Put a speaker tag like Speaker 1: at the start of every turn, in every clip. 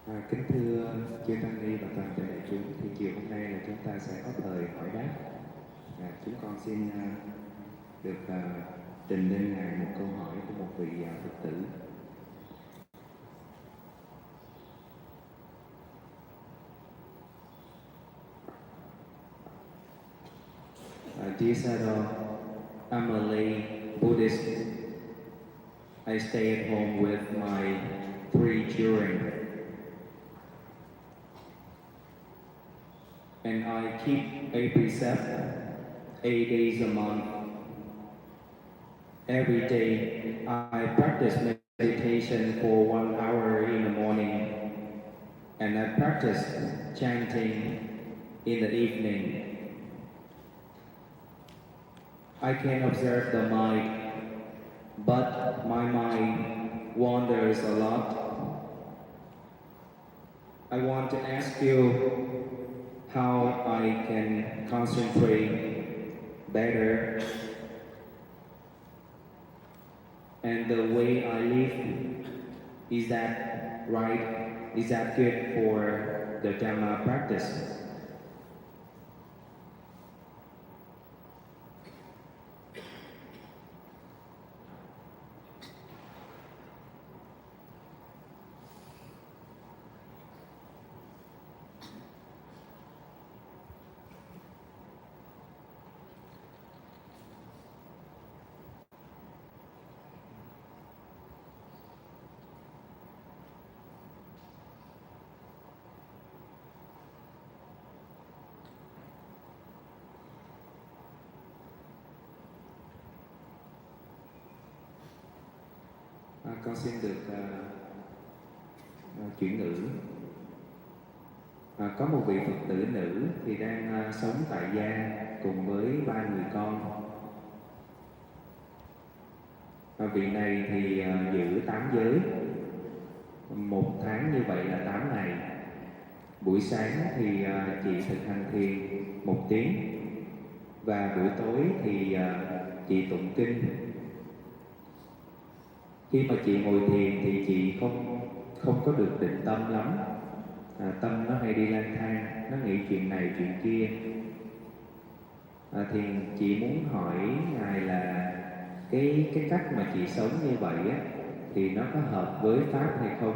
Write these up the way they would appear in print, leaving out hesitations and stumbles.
Speaker 1: Kính thưa chư Tăng Ni và toàn thể đại chúng, thì chiều hôm nay là chúng ta sẽ có thời hỏi đáp. Chúng con xin được trình lên Ngài một câu hỏi của một vị Phật tử. Dear Sayadaw, I'm a lay Buddhist. I stay at home with my 3 children. And I keep a precept 8 days a month. Every day I practice meditation for 1 hour in the morning, and I practice chanting in the evening. I can observe the mind, but my mind wanders a lot. I want to ask you how I can concentrate better, and the way I live, is that right? Is that good for the Dhamma practice? Con xin được chuyển ngữ. Có một vị Phật tử nữ thì đang sống tại gia cùng với 3 người con. Vị này thì giữ 8 giới. Một tháng như vậy là 8 ngày. Buổi sáng thì chị thực hành thiền 1 tiếng, và buổi tối thì chị tụng kinh. Khi mà chị ngồi thiền thì chị không có được định tâm lắm. Tâm nó hay đi lang thang, nó nghĩ chuyện này chuyện kia. Thì chị muốn hỏi Ngài là cái cách mà chị sống như vậy á, thì nó có hợp với Pháp hay không,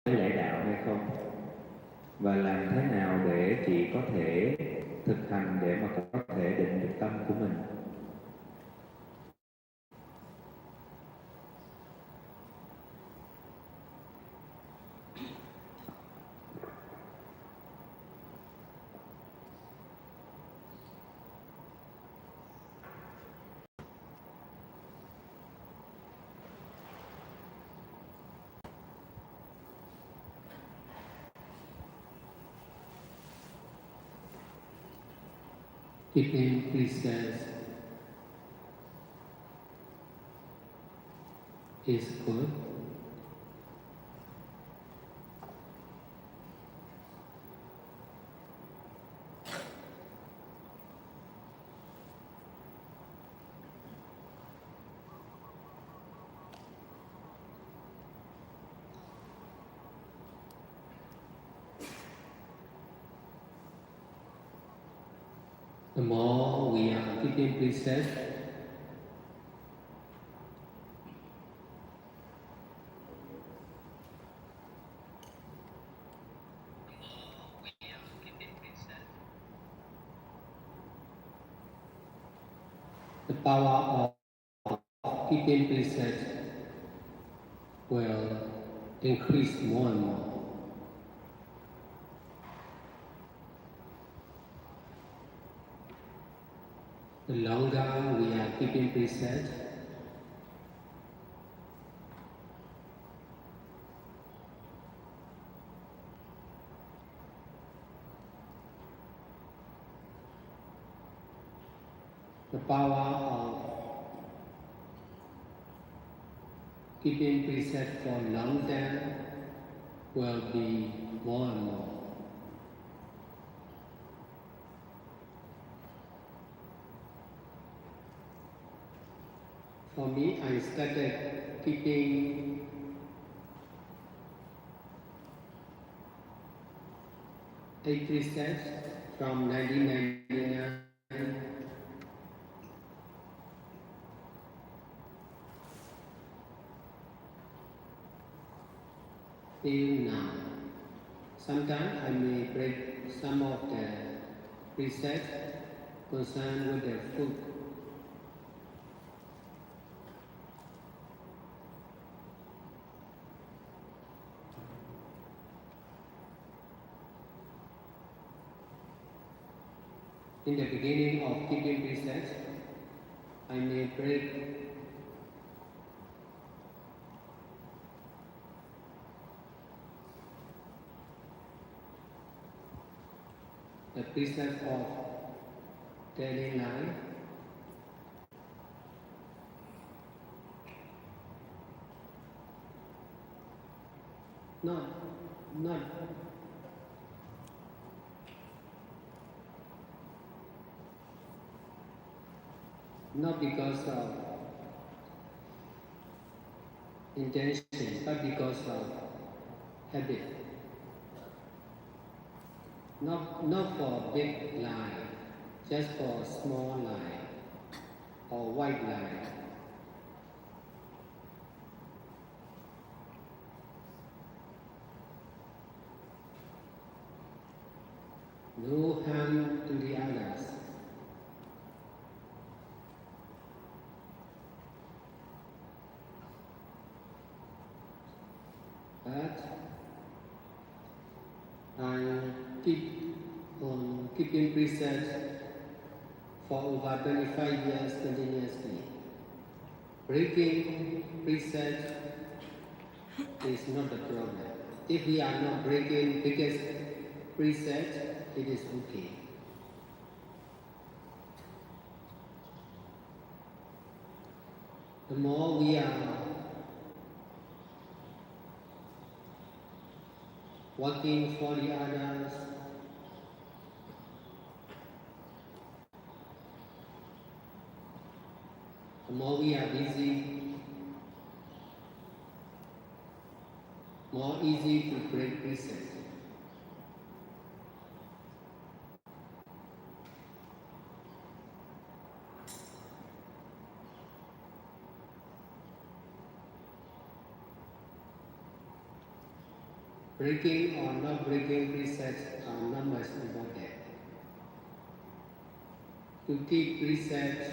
Speaker 1: với lễ đạo hay không, và làm thế nào để chị có thể thực hành để mà có thể định được tâm của mình.
Speaker 2: Keeping precepts is good. The more we are keeping precepts, the power of keeping precepts will increase more and more. The longer we are keeping precepts, the power of keeping precepts for long term will be more and more. For me, I started keeping 8 precepts from 1999 till now. Sometimes I may break some of the precepts concerned with the food. In the beginning of keeping precepts, I may break the precept of telling lie, not because of intention, but because of habit. Not for big lie, just for small lie or white lie. No harm to the others. But I keep on keeping precepts for over 25 years continuously. Breaking precepts is not the problem. If we are not breaking biggest precepts, it is okay. The more we are working for the others, the more we are busy, more easy to break precepts. Breaking or not breaking precepts are not much important. To keep precepts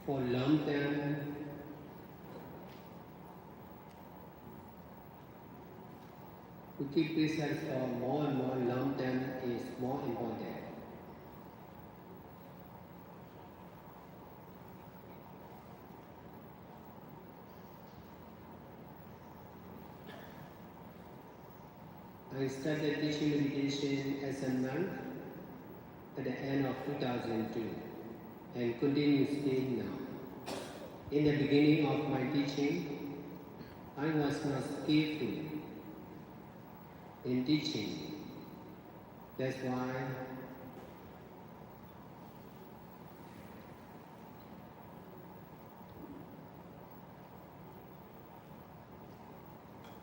Speaker 2: for long term, to keep precepts for more and more long term is more important. I started teaching meditation as a monk at the end of 2002 and continue still now. In the beginning of my teaching, I was not skillful in teaching. That's why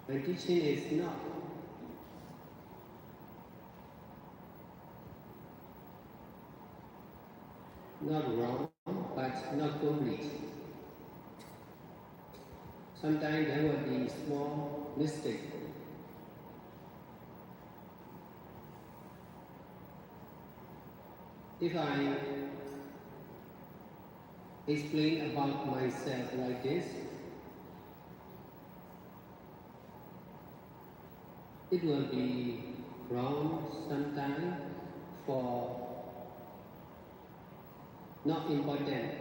Speaker 2: my teaching is not wrong, but not complete. Sometimes there will be small mistake. If I explain about myself like this, it will be wrong sometimes for not important.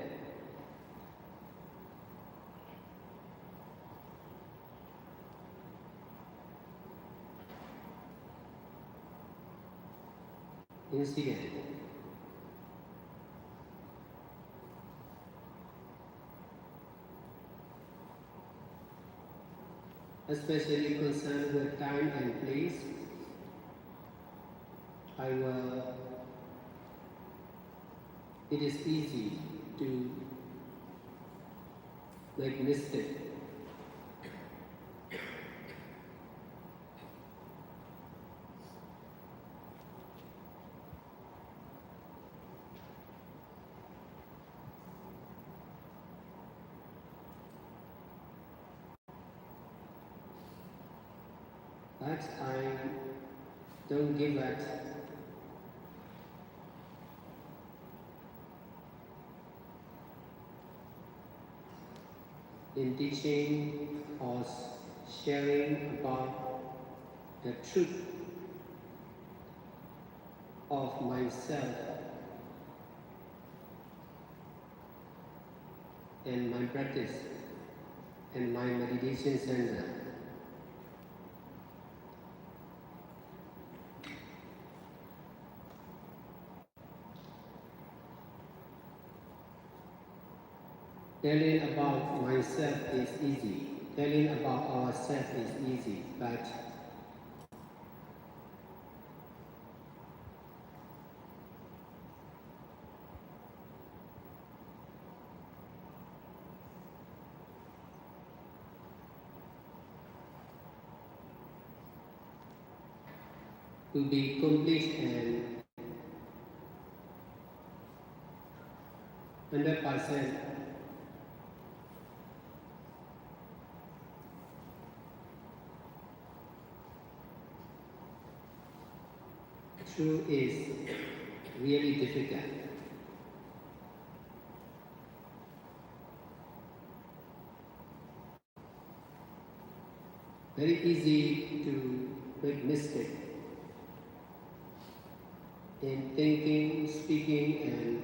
Speaker 2: Incident. Especially concerned with time and place, it is easy to make mistake. but I don't give up. In teaching or sharing about the truth of myself and my practice and my meditation center. Telling about myself is easy. Telling about ourselves is easy, but to be complete and 100% true is really difficult. Very easy to make mistake in thinking, speaking, and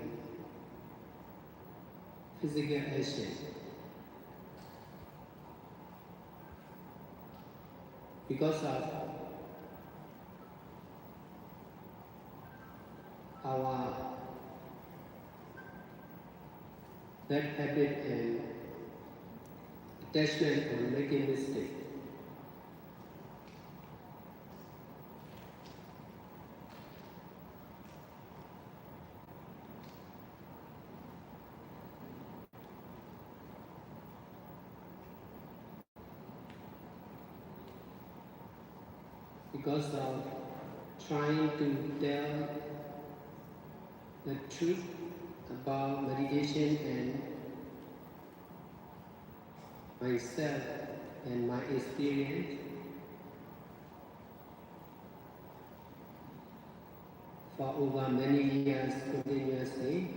Speaker 2: physical action. Because of our bad habit and attachment on making mistake. Because of trying to tell the truth about meditation and myself and my experience for over many years continuously.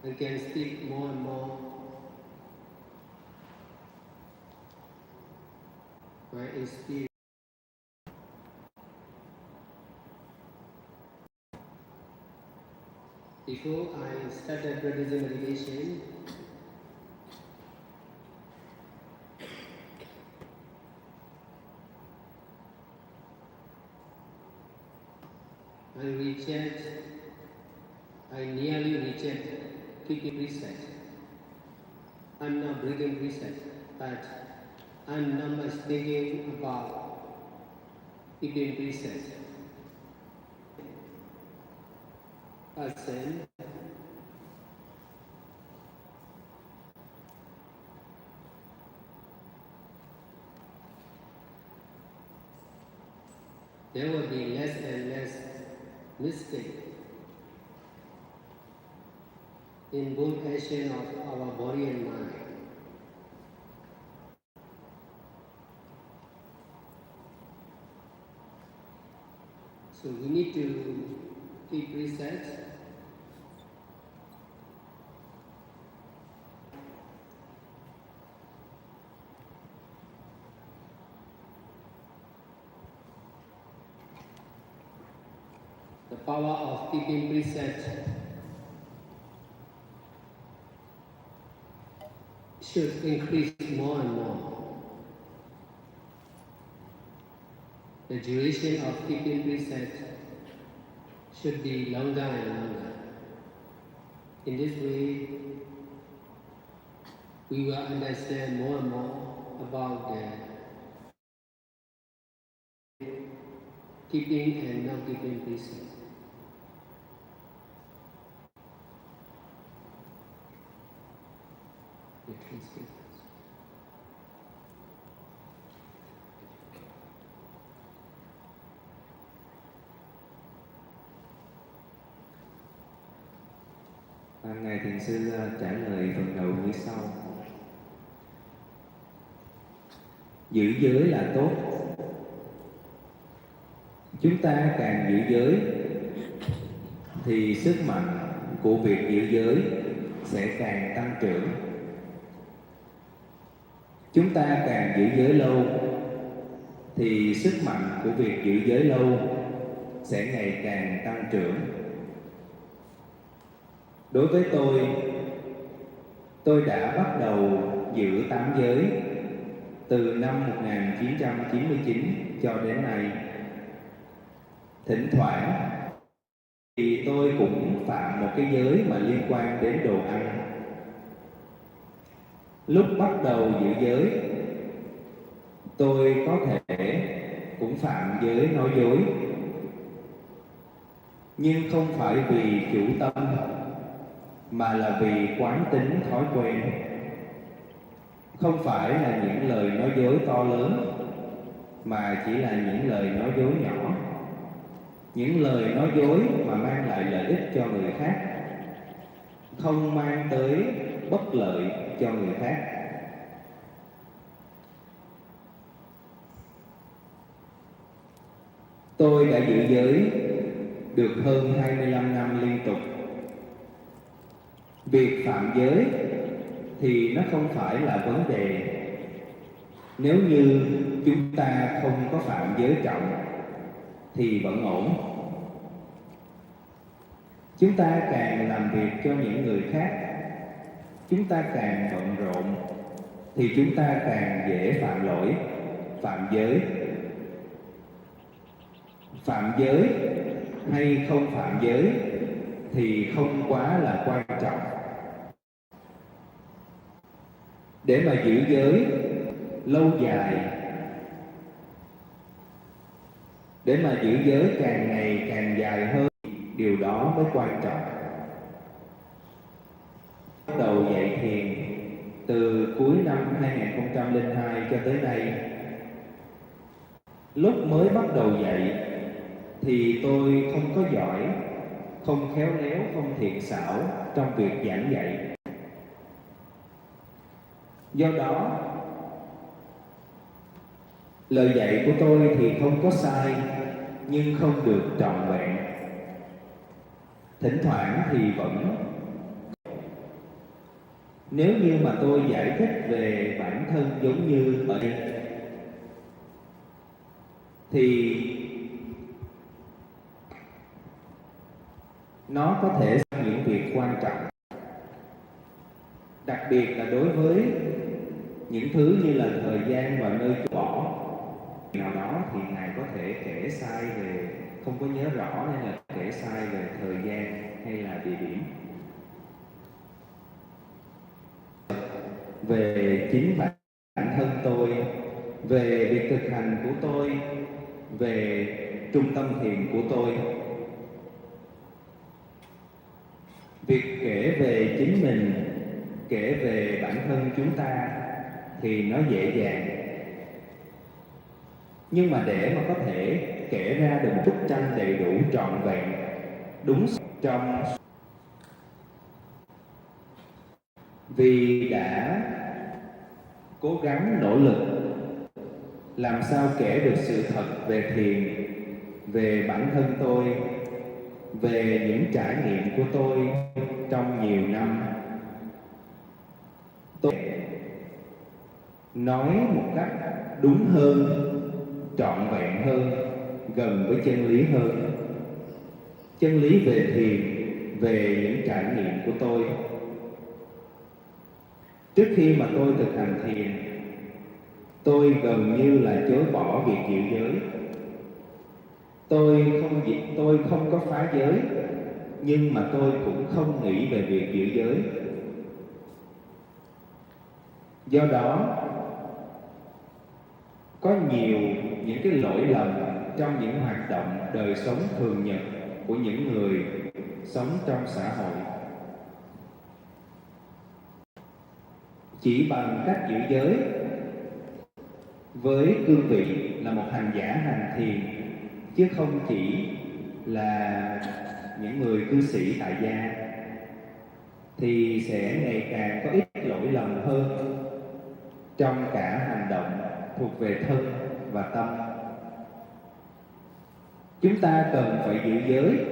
Speaker 2: I can speak more and more my experience. Before I started practicing meditation, I nearly reject keeping reset. I'm not breathing reset, but I'm not much thinking about keeping reset. Person there will be less and less mistake in both action of our body and mind. So we need to keep reset. The power of keeping preset should increase more and more. The duration of keeping preset should be longer and longer. In this way, we will understand more and more about the keeping and not keeping preset. The transcript.
Speaker 1: Ngài Thiền sư trả lời phần đầu như sau. Giữ giới là tốt. Chúng ta càng giữ giới thì sức mạnh của việc giữ giới sẽ càng tăng trưởng. Chúng ta càng giữ giới lâu thì sức mạnh của việc giữ giới lâu sẽ ngày càng tăng trưởng. Đối với tôi đã bắt đầu giữ 8 giới từ năm 1999 cho đến nay. Thỉnh thoảng thì tôi cũng phạm một cái giới mà liên quan đến đồ ăn. Lúc bắt đầu giữ giới, tôi có thể cũng phạm giới nói dối, nhưng không phải vì chủ tâm, mà là vì quán tính thói quen. Không phải là những lời nói dối to lớn, mà chỉ là những lời nói dối nhỏ. Những lời nói dối mà mang lại lợi ích cho người khác, không mang tới bất lợi cho người khác. Tôi đã giữ giới được hơn 25 năm liên tục. Việc phạm giới thì nó không phải là vấn đề nếu như chúng ta không có phạm giới trọng thì vẫn ổn. Chúng ta càng làm việc cho những người khác, chúng ta càng bận rộn thì chúng ta càng dễ phạm lỗi, phạm giới. Phạm giới hay không phạm giới thì không quá là quan trọng. Để mà giữ giới lâu dài, để mà giữ giới càng ngày càng dài hơn, điều đó mới quan trọng. Bắt đầu dạy thiền từ cuối năm 2002 cho tới nay. Lúc mới bắt đầu dạy thì tôi không có giỏi, không khéo léo, không thiện xảo trong việc giảng dạy. Do đó, lời dạy của tôi thì không có sai, nhưng không được trọn vẹn. Thỉnh thoảng thì vẫn. Nếu như mà tôi giải thích về bản thân giống như ở đây, thì nó có thể là những việc quan trọng, đặc biệt là đối với những thứ như là thời gian và nơi chỗ bỏ. Nào đó thì Ngài có thể kể sai về, không có nhớ rõ nên là kể sai về thời gian hay là địa điểm. Về chính bản thân tôi, về việc thực hành của tôi, về trung tâm thiền của tôi. Việc kể về chính mình, kể về bản thân chúng ta thì nó dễ dàng. Nhưng mà để mà có thể kể ra được một bức tranh đầy đủ trọn vẹn, đúng trong, vì đã cố gắng nỗ lực làm sao kể được sự thật về thiền, về bản thân tôi, về những trải nghiệm của tôi trong nhiều năm. Tôi nói một cách đúng hơn, trọn vẹn hơn, gần với chân lý hơn. Chân lý về thiền, về những trải nghiệm của tôi. Trước khi mà tôi thực hành thiền, tôi gần như là chối bỏ việc giữ giới. Tôi không có phá giới, nhưng mà tôi cũng không nghĩ về việc giữ giới. Do đó, có nhiều những cái lỗi lầm trong những hoạt động đời sống thường nhật của những người sống trong xã hội. Chỉ bằng cách giữ giới với cương vị là một hành giả hành thiền, chứ không chỉ là những người cư sĩ tại gia, thì sẽ ngày càng có ít lỗi lầm hơn trong cả hành động thuộc về thân và tâm. Chúng ta cần phải giữ giới.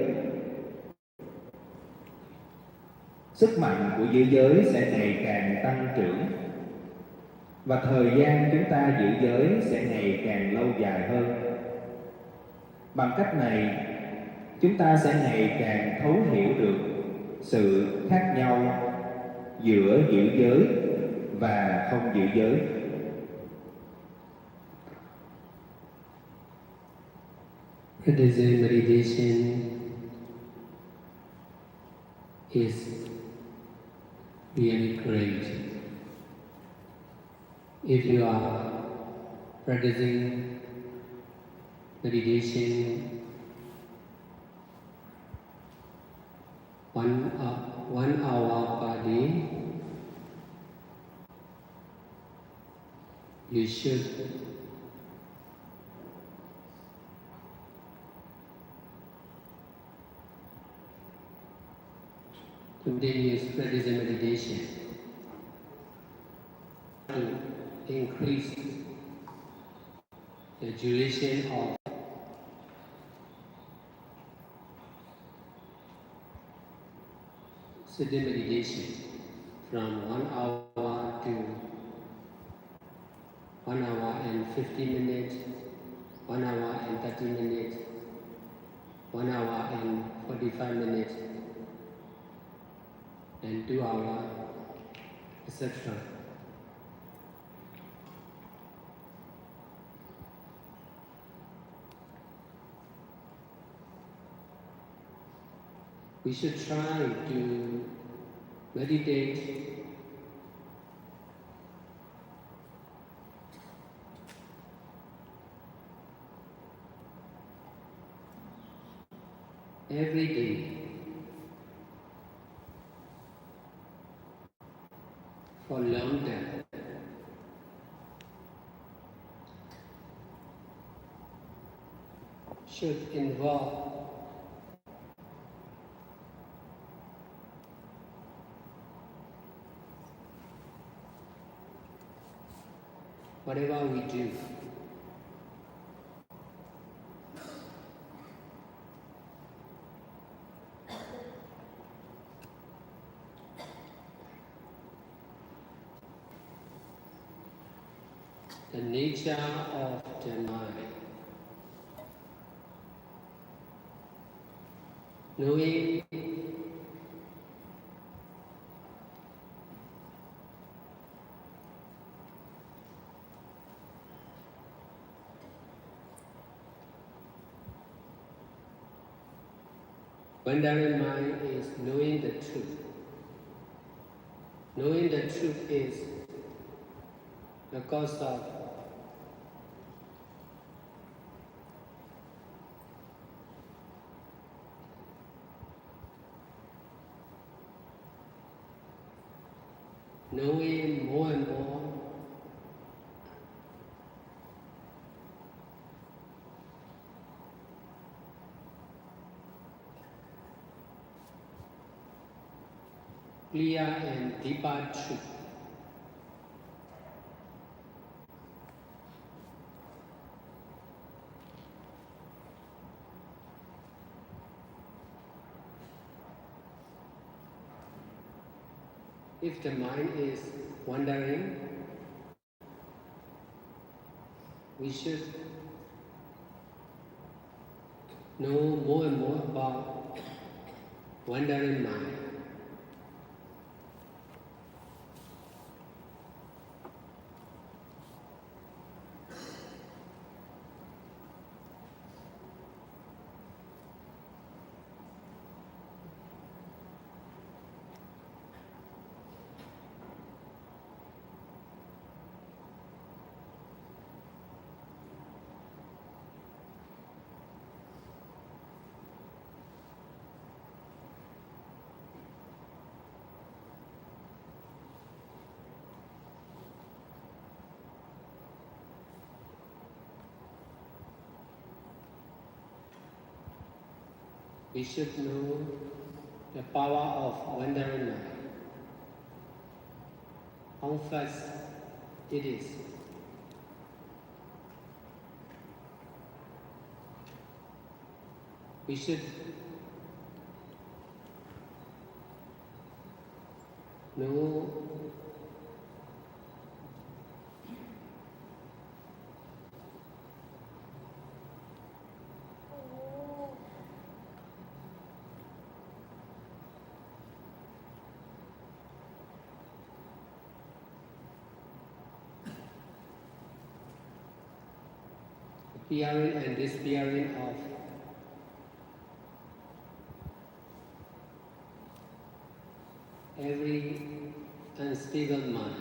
Speaker 1: Sức mạnh của giữ giới sẽ ngày càng tăng trưởng, và thời gian chúng ta giữ giới sẽ ngày càng lâu dài hơn. Bằng cách này, chúng ta sẽ ngày càng thấu hiểu được sự khác nhau giữa giữ giới và không giữ giới.
Speaker 2: Buddhism meditation is really great. If you are practicing meditation one hour per day, you should continue practicing meditation to increase the duration of sitting meditation from 1 hour to 1 hour and 50 minutes, 1 hour and 30 minutes, 1 hour and 45 minutes, and 2 hours, etc. We should try to meditate every day for long time. Should involve whatever we do. The nature of the mind. Knowing wandering mind is knowing the truth. Knowing the truth is the cause of knowing more and more clear and deeper truth. If the mind is wandering, we should know more and more about wandering mind. We should know the power of wandering mind, how fast it is. we should know appearing and disappearing of every unstable mind.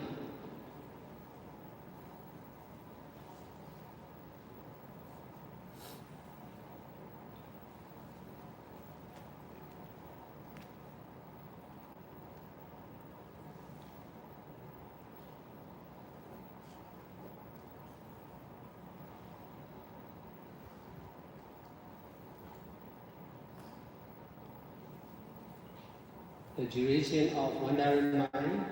Speaker 2: The duration of wandering mind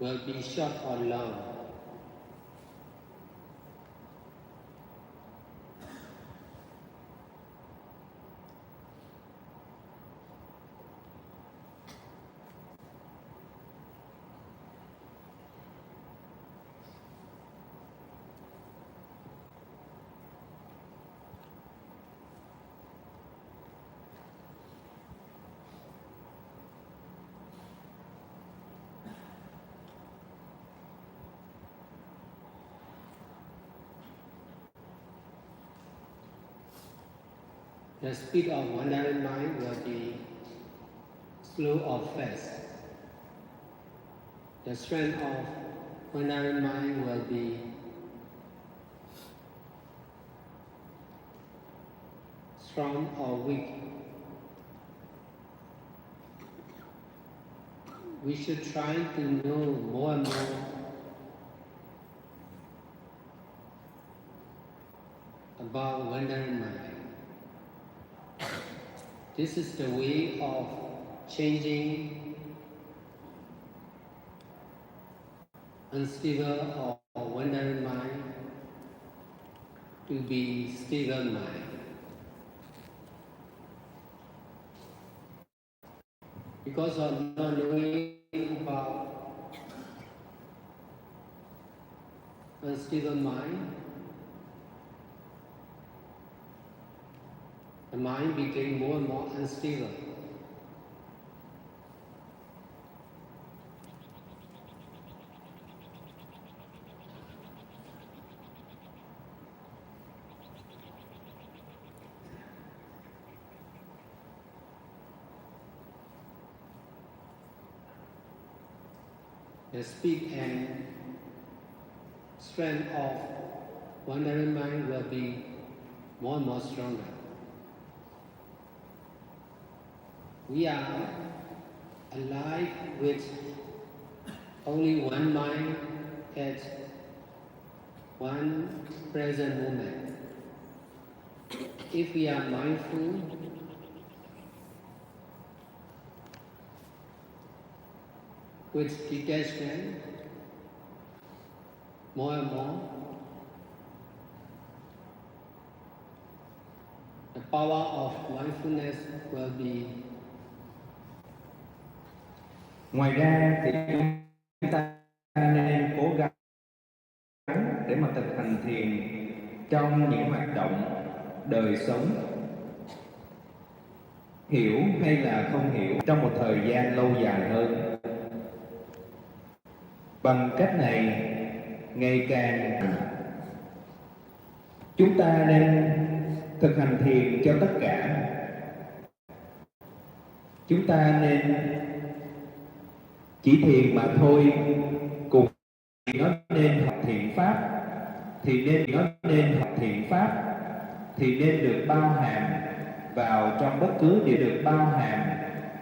Speaker 2: will be short or long. The speed of wandering mind will be slow or fast. The strength of wandering mind will be strong or weak. We should try to know more and more about wandering mind. This is the way of changing unstable or wandering mind to be stable mind. Because of not knowing about unstable mind, the mind became more and more unstable. The speed and strength of wandering mind will be more and more stronger. We are alive with only one mind at one present moment. If we are mindful, with detachment, more and more, the power of mindfulness will be.
Speaker 1: Ngoài ra thì chúng ta nên cố gắng để mà thực hành thiền trong những hoạt động đời sống, hiểu hay là không hiểu, trong một thời gian lâu dài hơn. Bằng cách này, ngày càng chúng ta nên thực hành thiền cho tất cả. Chúng ta nên chỉ thiền mà thôi, cùng nó nên học thiện pháp, thì nên học thiện pháp thì nên được bao hàm vào trong bất cứ được bao hàm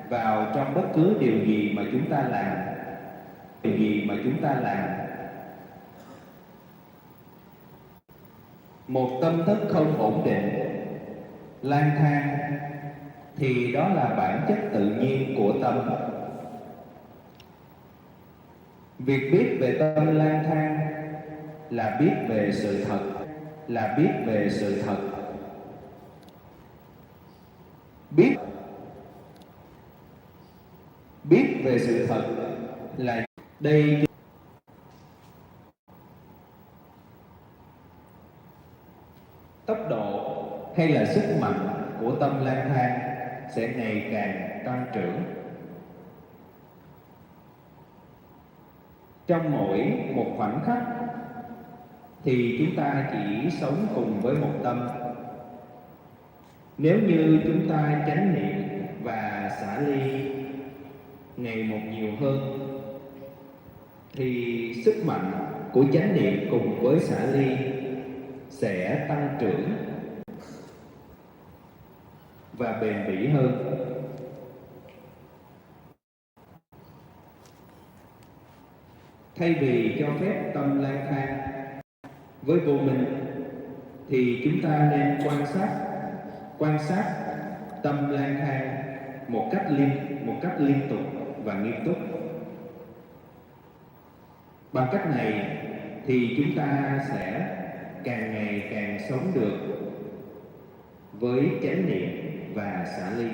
Speaker 1: vào trong bất cứ điều gì mà chúng ta làm. Một tâm thức không ổn định, lang thang thì đó là bản chất tự nhiên của tâm. Việc biết về tâm lang thang là biết về sự thật, biết về sự thật là đây. Tốc độ hay là sức mạnh của tâm lang thang sẽ ngày càng tăng trưởng. Trong mỗi một khoảnh khắc thì chúng ta chỉ sống cùng với một tâm. Nếu như chúng ta chánh niệm và xả ly ngày một nhiều hơn thì sức mạnh của chánh niệm cùng với xả ly sẽ tăng trưởng và bền bỉ hơn. Thay vì cho phép tâm lang thang với vô minh thì chúng ta nên quan sát tâm lang thang một cách liên tục và nghiêm túc. Bằng cách này thì chúng ta sẽ càng ngày càng sống được với chánh niệm và xả ly.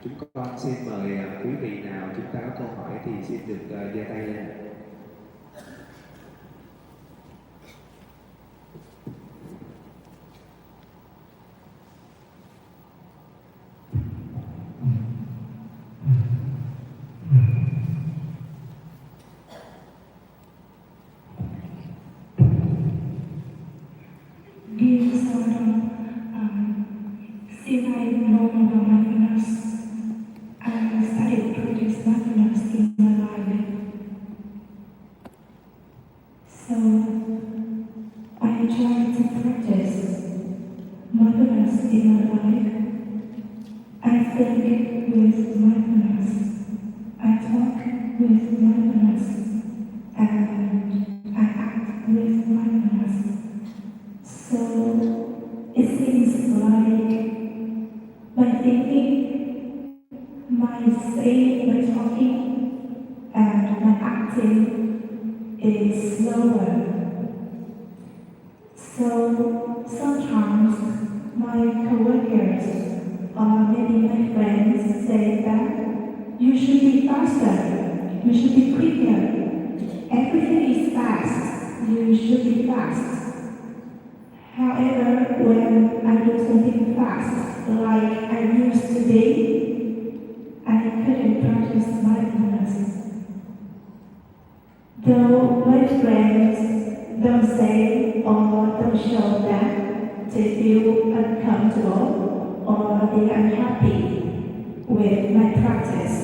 Speaker 1: Chúng con xin mời quý vị nào chúng ta có câu hỏi thì xin được giơ tay lên.
Speaker 3: Dear Sarah, since I know about mindfulness, I started to practice mindfulness in my life. So I tried to practice mindfulness in my life. I think with mindfulness, I talk with mindfulness, and I act with mindfulness. So it seems like my thinking, my saying, my talking, and my acting is slower. So sometimes my coworkers or maybe my friends say that you should be faster, you should be quicker. Everything is fast, you should be fast. However, when I do something fast, like I used to be, I couldn't practice mindfulness. Though my friends don't say or don't show that they feel uncomfortable or they are unhappy with my practice.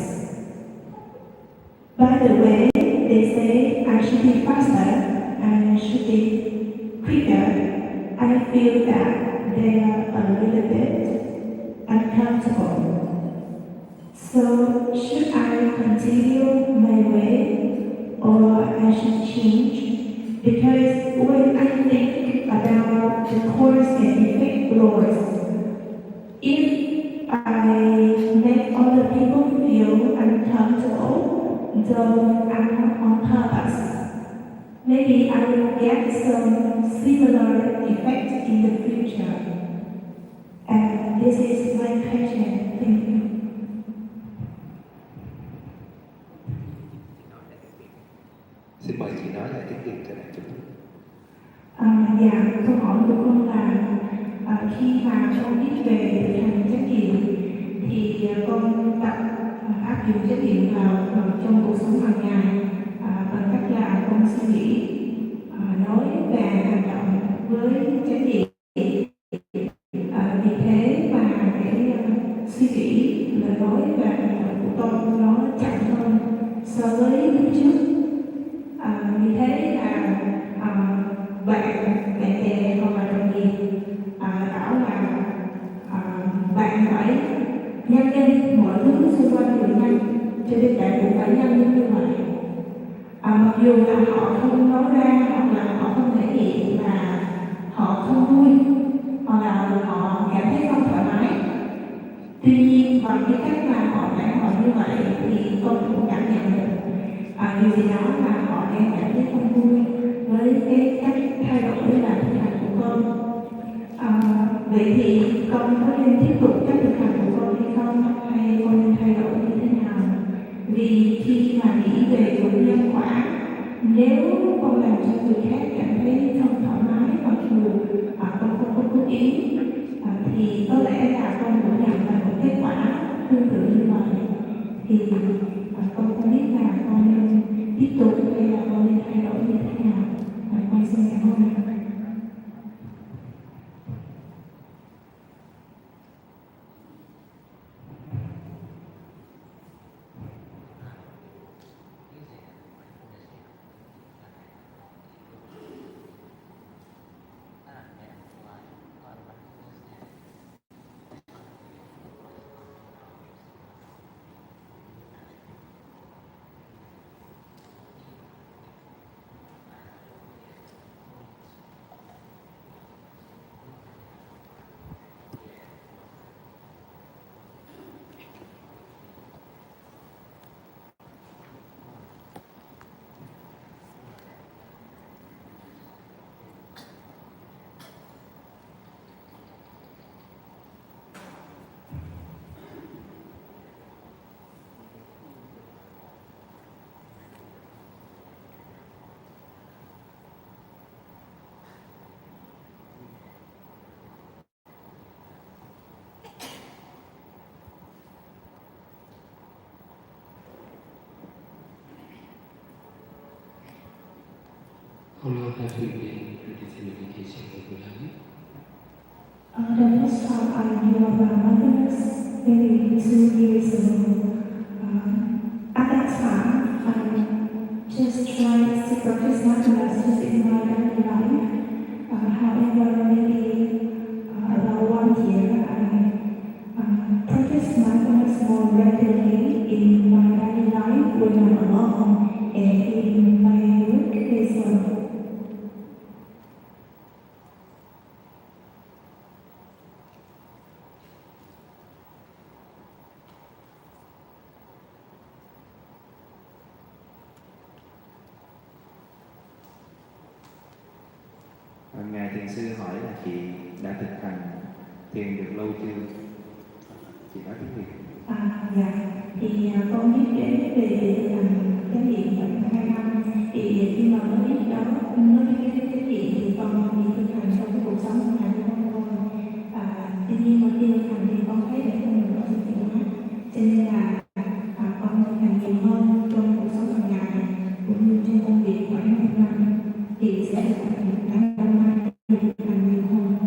Speaker 3: By the way, they say I should be faster and I should be quicker. I feel that they are a little bit uncomfortable. So should I continue my way or I should change? Because when I think about the cause and effect laws, if I make other people feel uncomfortable, though I'm not on purpose, maybe I will get some similar effect in the future. And this is my question. Thank you.
Speaker 1: Xin mời chị nói lại tiếng Việt cho đại chúng.
Speaker 3: Dạ, câu hỏi của con là khi mà con biết về thực hành chánh niệm thì con tập áp dụng chánh niệm vào trong cuộc sống hàng ngày bằng cách là con suy nghĩ, nói và hành động với chánh niệm. Vì thế mà cái suy nghĩ, lời nói và hành động của con nó chậm hơn so với lúc trước. Vì thế là bạn bè hoặc là đồng nghiệp bảo là bạn phải nhân lên mọi thứ xung quanh người nhân, cho nên bạn cũng phải nhân lên như vậy. Mặc dù là họ không nói ra hoặc là họ không thể hiện là họ không vui hoặc là họ cảm thấy không thoải mái. Tuy nhiên bằng cái cách mà họ phản hồi như vậy thì con cũng cảm nhận được điều gì đó là họ đang cảm thấy không vui với cái cách thay đổi và thực hành của con. Vậy thì con có nên tiếp tục cách thực hành của con hay không, hay con nên thay đổi như thế nào? Vì khi mà nghĩ về luật nhân quả, nếu con làm cho người khác cảm thấy không thoải mái mặc dù con không có cố ý, thì có lẽ là con cũng nhận là một kết quả tương tự như vậy. Thì con không biết là con nên tiếp tục hay là con nên thay đổi như thế nào. Con xin cảm ơn.
Speaker 2: How long have you been practicing meditation regularly?
Speaker 3: The last time I knew about mindfulness maybe 2 years ago. At that time, I just tried to practice mindfulness just in my daily life. However, maybe about 1 year, I practice mindfulness more regularly in my daily life when I'm alone and in my work as well.
Speaker 1: Ngài Thiền sư hỏi là chị đã thực hành thiền được lâu chưa? Chị nói tiếng Việt.
Speaker 3: Dạ, thì con biết về thực hành cái gì tận 2 năm. Thì khi mà mới biết đó, mới biết cái gì thì con đi thực hành trong cái cuộc sống hàng ngày của con thôi. Tuy nhiên mà khi thực hành thì con thấy bản thân mình có sự tiến hóa. Cho nên là con thực hành nhiều hơn trong cuộc sống hàng ngày cũng như trong công việc khoảng 1 năm thì sẽ thực hành cả năm nay thực hành nhiều hơn.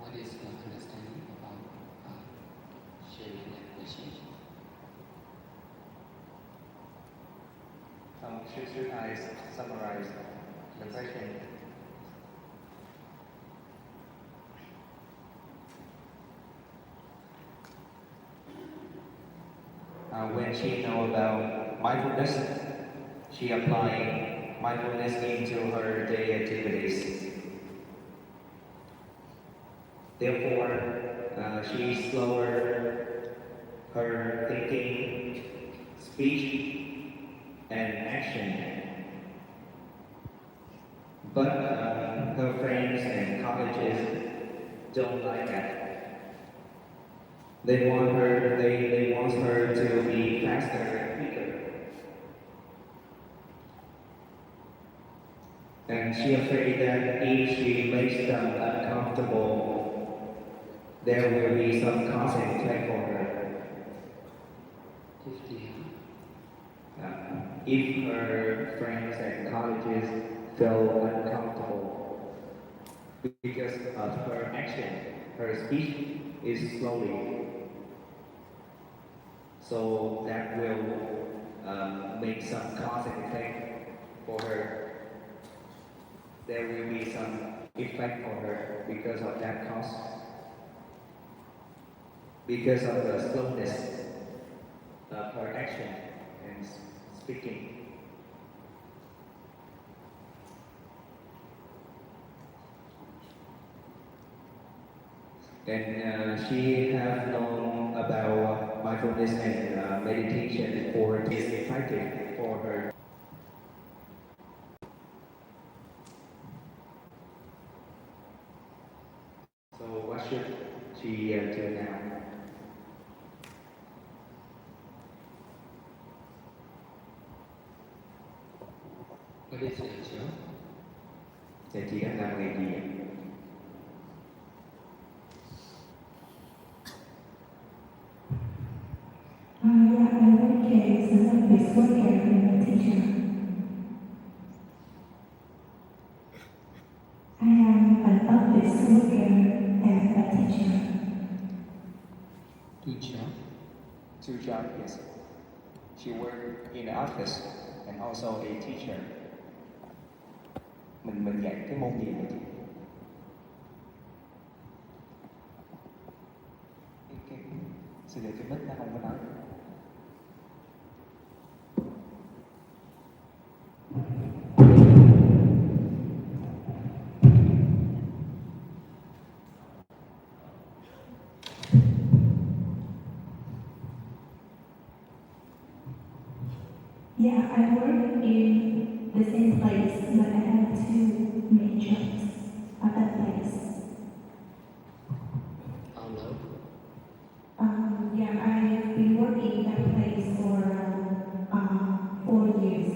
Speaker 2: What is your understanding about sharing that question?
Speaker 1: Should I summarize the question?
Speaker 4: when she know about mindfulness, she apply mindfulness into her daily activities. Therefore, she slower her thinking, speech, and action. But her friends and colleges don't like that. They want her to be faster and quicker. And she afraid that if she makes them uncomfortable, there will be some cause and effect for her.
Speaker 2: 50.
Speaker 4: If her friends and colleges feel uncomfortable because of her action, her speech is slowly. So that will make some cause and effect for her. There will be some effect for her because of that cause. Because of the slowness of her action and speaking. And she have known about mindfulness and meditation for this effective for her. So what should she do now?
Speaker 2: What is your job?
Speaker 4: Thì chị đang làm nghề gì ạ?
Speaker 3: Yeah, I work as an office worker and a teacher. I am an office worker and a teacher.
Speaker 2: Two job.
Speaker 4: Two jobs, yes. She worked in the office and also a teacher. Mình dạy cái môn gì vậy chị? Sự việc cái mic nó không có nói.
Speaker 3: Yeah, I work in the same place, but I have two main jobs at that place.
Speaker 2: How long?
Speaker 3: Yeah, I've been working that place for 4 years.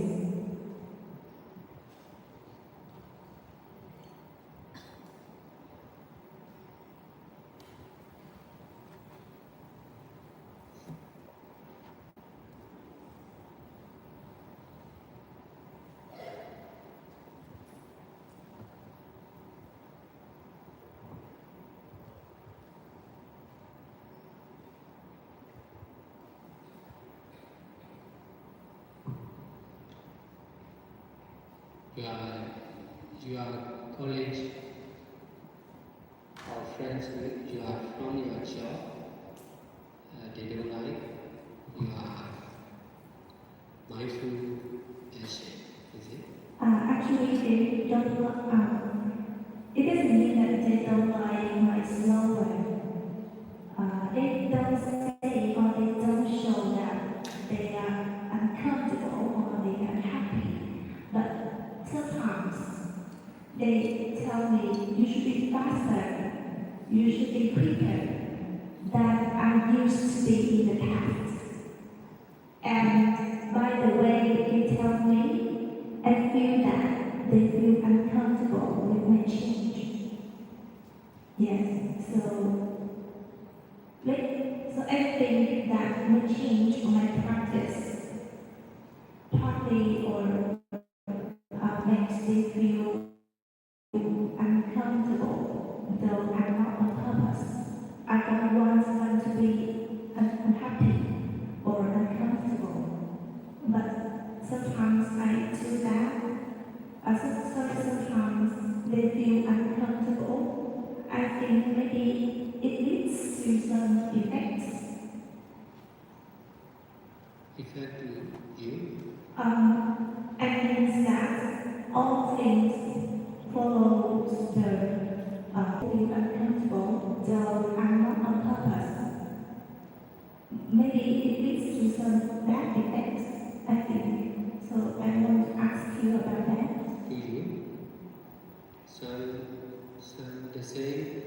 Speaker 2: Your college or friends with you are from your job, they don't like you are mindful action, is it?
Speaker 3: Actually, they don't. It doesn't mean that they don't like my slower. They don't say or they don't show that they are uncomfortable or they are happy. But sometimes they tell me you should be faster, you should be quicker than I used to be in the past. And by the way you tell me, I feel that they feel uncomfortable with my change. Yes, so I think that my change or my practice partly or makes me feel uncomfortable, though I'm not on purpose. I don't want them to be unhappy or uncomfortable, but sometimes I do that. Sometimes they feel uncomfortable. I think maybe it leads to some effects.
Speaker 2: refer to you.
Speaker 3: I mean that all things follow the feel uncomfortable, though I'm not on purpose. Maybe it leads to some bad effects, I think. So I want to ask you about that.
Speaker 2: To you. Some the same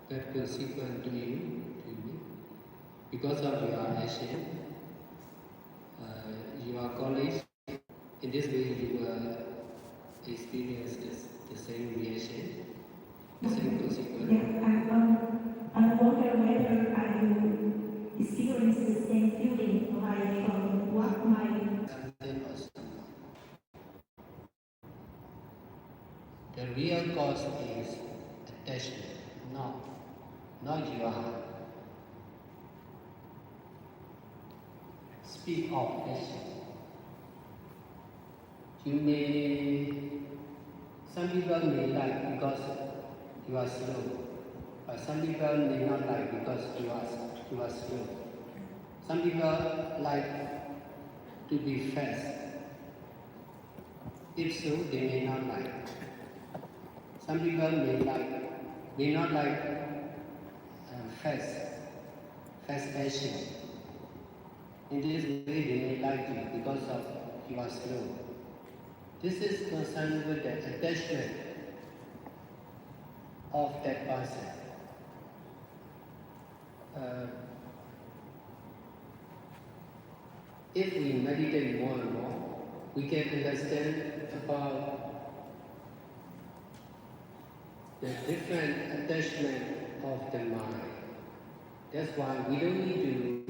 Speaker 2: bad consequence to you, to me, because of your action, your college. In this way, you will experience the same reaction, the same consequence.
Speaker 3: Yeah, I wonder whether I will experience the same feeling like what my
Speaker 2: Something or someone. The real cause is attachment, not your speed of action. Some people may like because you are slow, but some people may not like because you are slow. Some people like to be fast. If so, they may not like. Some people may not like fast action. In this way, they may like you because of you are slow. This is concerned with the attachment of that person. If we meditate more and more, we can understand about the different attachment of the mind. That's why we don't need to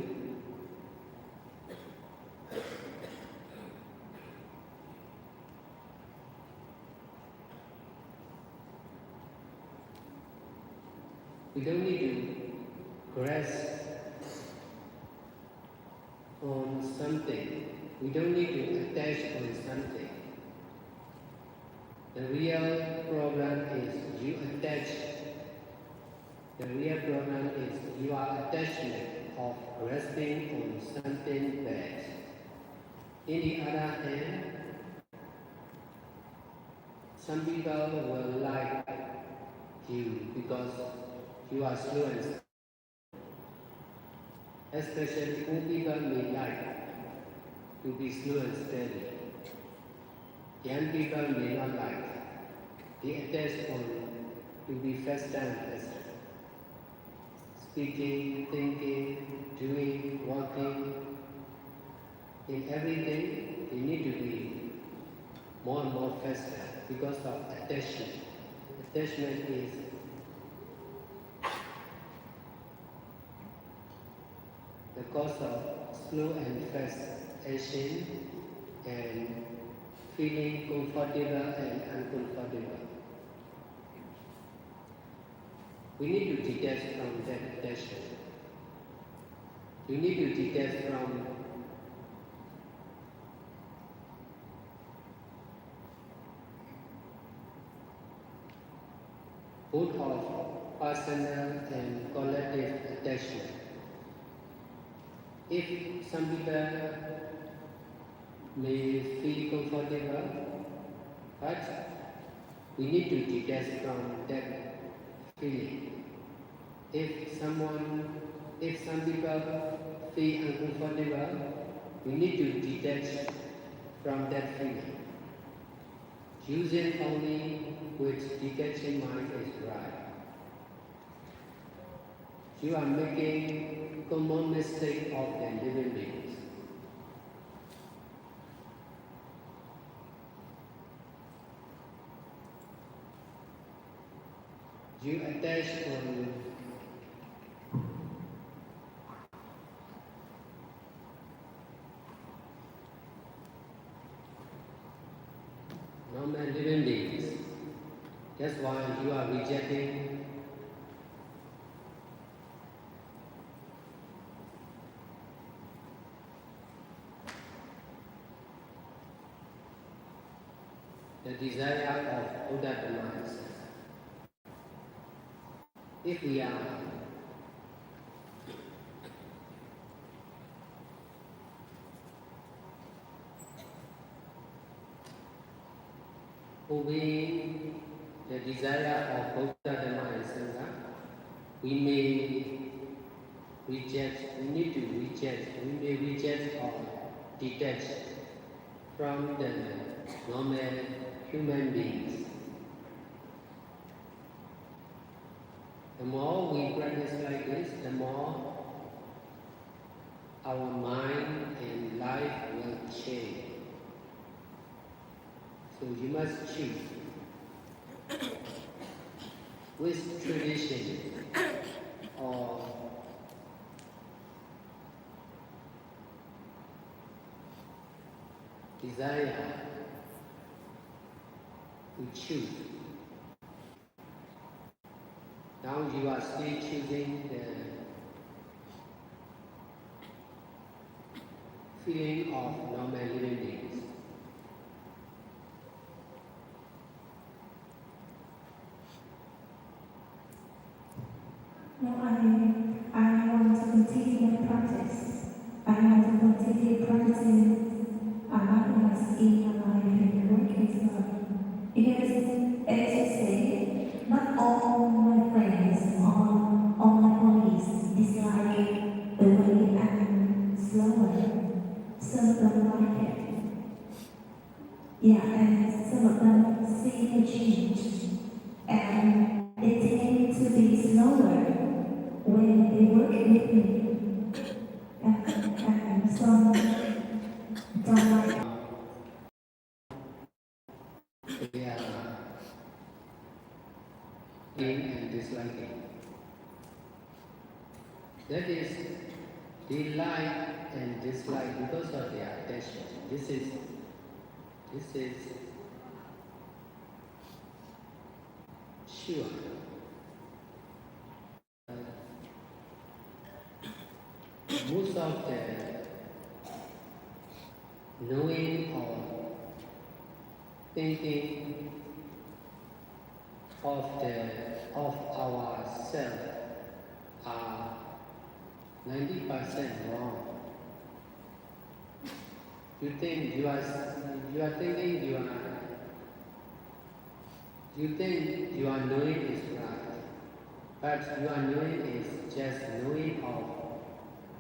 Speaker 2: grasp on something. We don't need to attach on something. The real problem is you attach. The real problem is your attachment of grasping on something bad. In the other hand, some people will like you because you are slow and steady. Especially old people may like to be slow and steady. Young people may not like. They attach on to be faster and faster. Speaking, thinking, doing, walking, in everything, they need to be more and more faster because of attachment. Attachment is the cause of slow and fast action and feeling comfortable and uncomfortable. We need to detach from that attachment. We need to detach from both of personal and collective attachment. If some people may feel comfortable, but we need to detach from that feeling. If some people feel uncomfortable, we need to detach from that feeling. Using only with detaching mind is right. You are making common mistake of the living beings. You attach on normal living beings. That's why you are rejecting the desire of Buddha demands. If we are obeying the desire of Buddha, Dhamma, and Sangha, we may reject, we need to reject, we may reject or detach from the normal human beings. The more we practice like this, the more our mind and life will change. So you must choose which tradition or desire to choose. Now you are still choosing the feeling of normal living beings.
Speaker 3: No, I want to continue my practice. I want to continue practicing mindfulness in my life and work as well. Because, as you say, not all my friends or all my colleagues dislike the way I'm slower. Some of them like it. Yeah, and some of them see the change. And they tend to be slower when they work with me. And some don't like.
Speaker 2: They are liking and disliking. That is, they like and dislike because of their attachment. This is sure. Most of the knowing or thinking of ourself are 90% wrong. You think you are thinking you think you are knowing is right, but you are knowing is just knowing of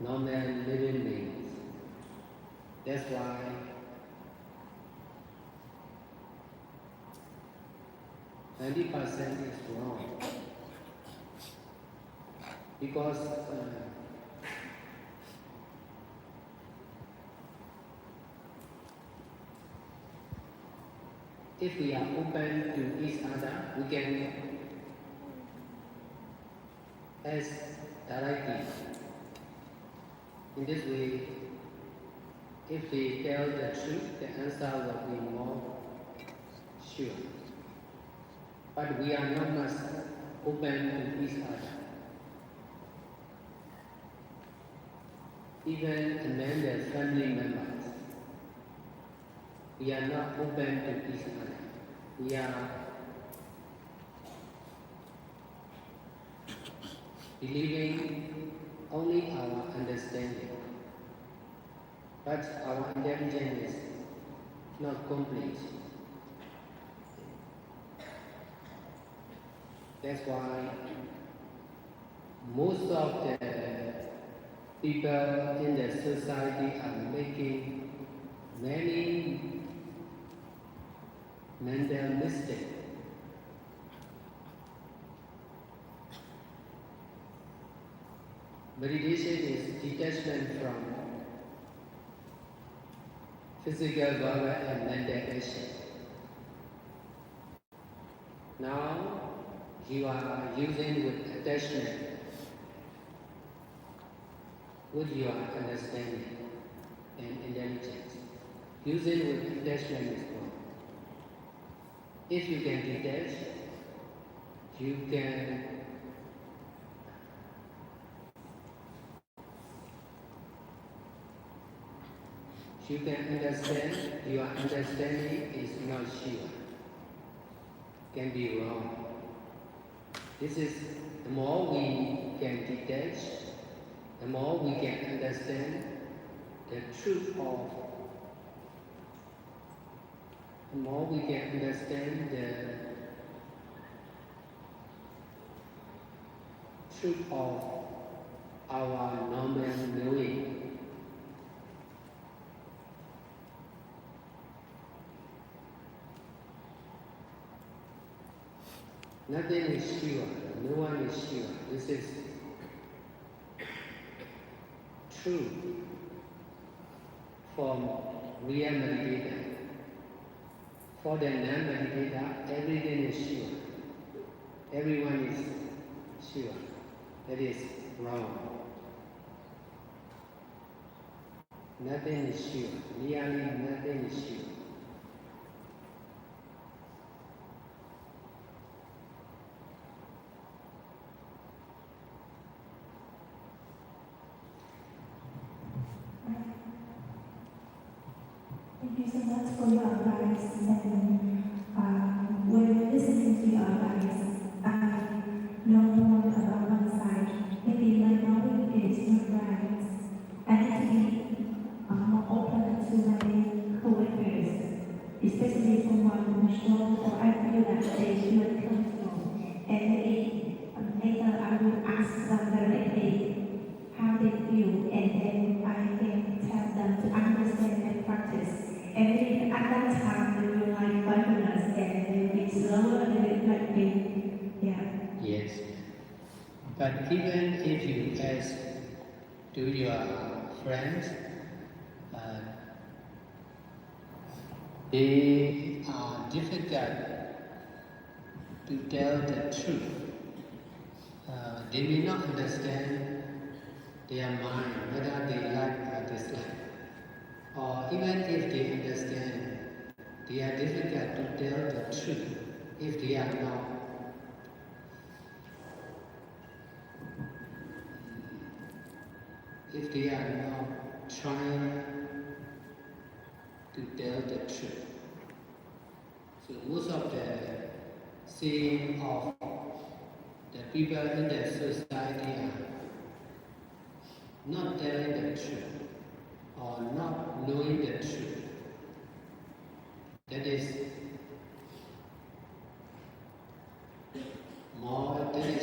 Speaker 2: normal living beings. That's why %90 is wrong. Because if we are open to each other, we can ask directly. In this way, if we tell the truth, the answer will be more sure. But we are not much open to each other. Even among the family members, we are not open to each other. We are believing only our understanding, but our intelligence is not complete. That's why most of the people in the society are making many mental mistakes. Meditation is detachment from physical, verbal, and mental action. Now you are using with attachment, with your understanding and intelligence. Using with attachment is wrong. If you can detach, you can understand, your understanding is not sure, can be wrong. This is, the more we can detach, the more we can understand the truth of the more we can understand the truth of our normal knowing. Nothing is sure, no one is sure. This is true from real meditator. For the non-meditator, everything is sure. Everyone is sure. That is wrong. Nothing is sure. Really, nothing is sure.
Speaker 3: Thank you so much for your advice. And when listening to your advice, I know more about one side. Maybe my knowledge is not right. I need to be more open to my coworkers, especially someone who's strong or I feel that they feel comfortable. And maybe later I will ask them directly how they feel, and then I can tell them to understand and practice. And maybe at that time they will like mindfulness and they will be slower and reflecting. Yeah.
Speaker 2: Yes. But even if you ask to your friends, they are difficult to tell the truth. They may not understand their mind, whether they like or dislike. Or even if they understand, they are difficult to tell the truth if they are not trying to tell the truth. So most of the saying of the people in the society are not telling the truth or not knowing the truth. That is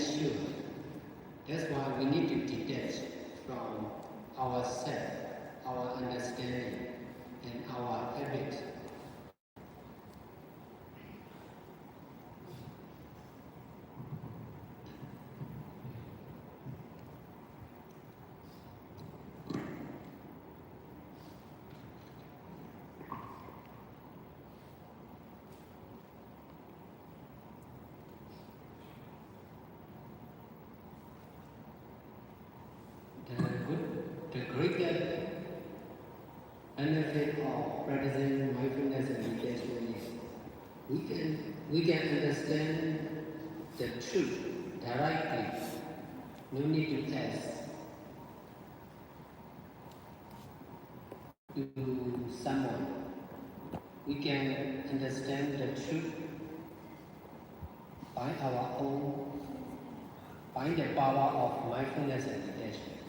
Speaker 2: sure. That's why we need to detach from ourselves, our understanding, and our habit. The greater benefit of practicing mindfulness and detachment is we can understand the truth directly. No need to ask to someone. We can understand the truth by our own, by the power of mindfulness and detachment.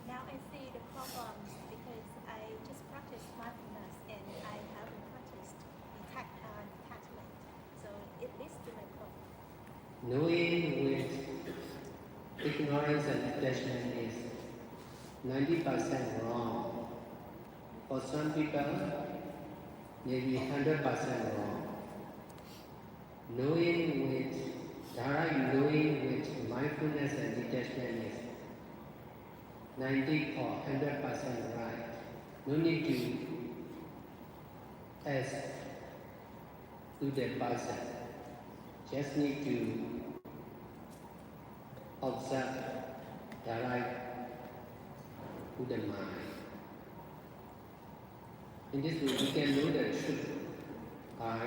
Speaker 5: Now I see the problems because I just practiced mindfulness and I haven't practiced detachment. So it leads to my problem.
Speaker 2: Knowing with ignorance and attachment is 90% wrong. For some people, maybe 100% wrong. Direct knowing with mindfulness and detachment is 90 or 100% right. No need to ask to the person. Just need to observe direct to the mind. In this way, we can know the truth by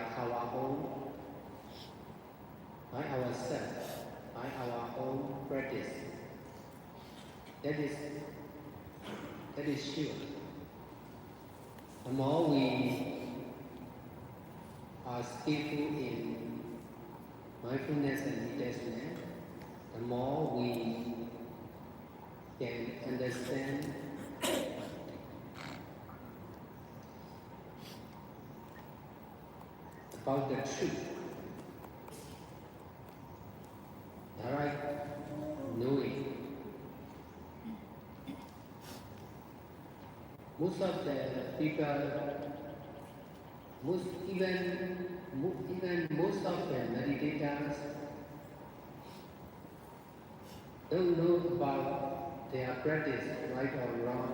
Speaker 2: ourselves, by our own practice. That is sure. The more we are skillful in mindfulness and detachment, the more we can understand about the truth. Alright, knowing. Most of the people, even most of the meditators don't know about their practice, right or wrong.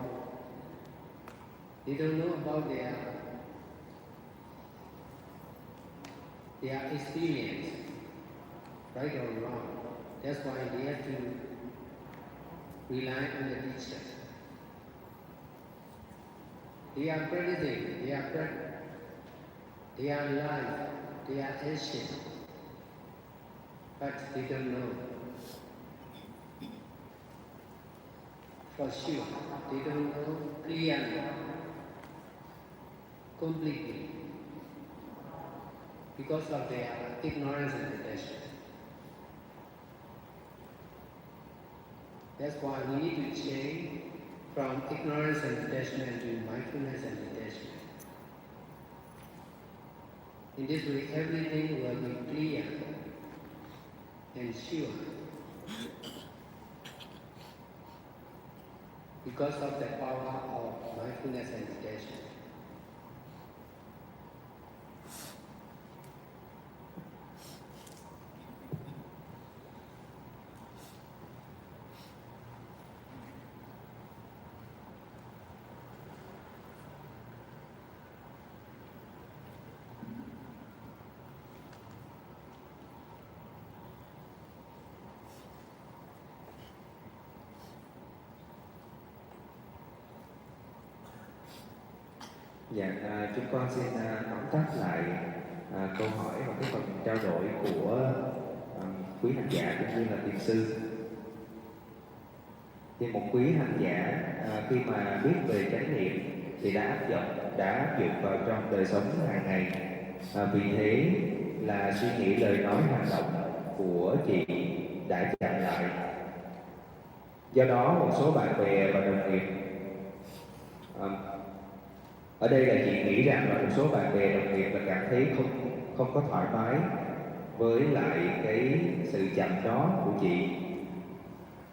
Speaker 2: They don't know about their experience, right or wrong. That's why they have to rely on the teacher. They are practicing, they are life, they are action, but they don't know. For sure, they don't know clearly, completely, because of their ignorance and detachment. That's why we need to change from ignorance and detachment to mindfulness and detachment. In this way, everything will be clear and sure because of the power of mindfulness and detachment.
Speaker 1: Dạ, chúng con xin tóm tắt lại câu hỏi và cái phần trao đổi của quý hành giả cũng như là thiền sư. Thì một quý hành giả khi mà biết về chánh niệm thì đã áp dụng vào trong đời sống hàng ngày. Vì thế là suy nghĩ, lời nói, hành động của chị đã chậm lại. Do đó một số bạn bè và đồng nghiệp ở đây là chị nghĩ rằng là một số bạn bè đồng nghiệp là cảm thấy không có thoải mái với lại cái sự chậm đó của chị,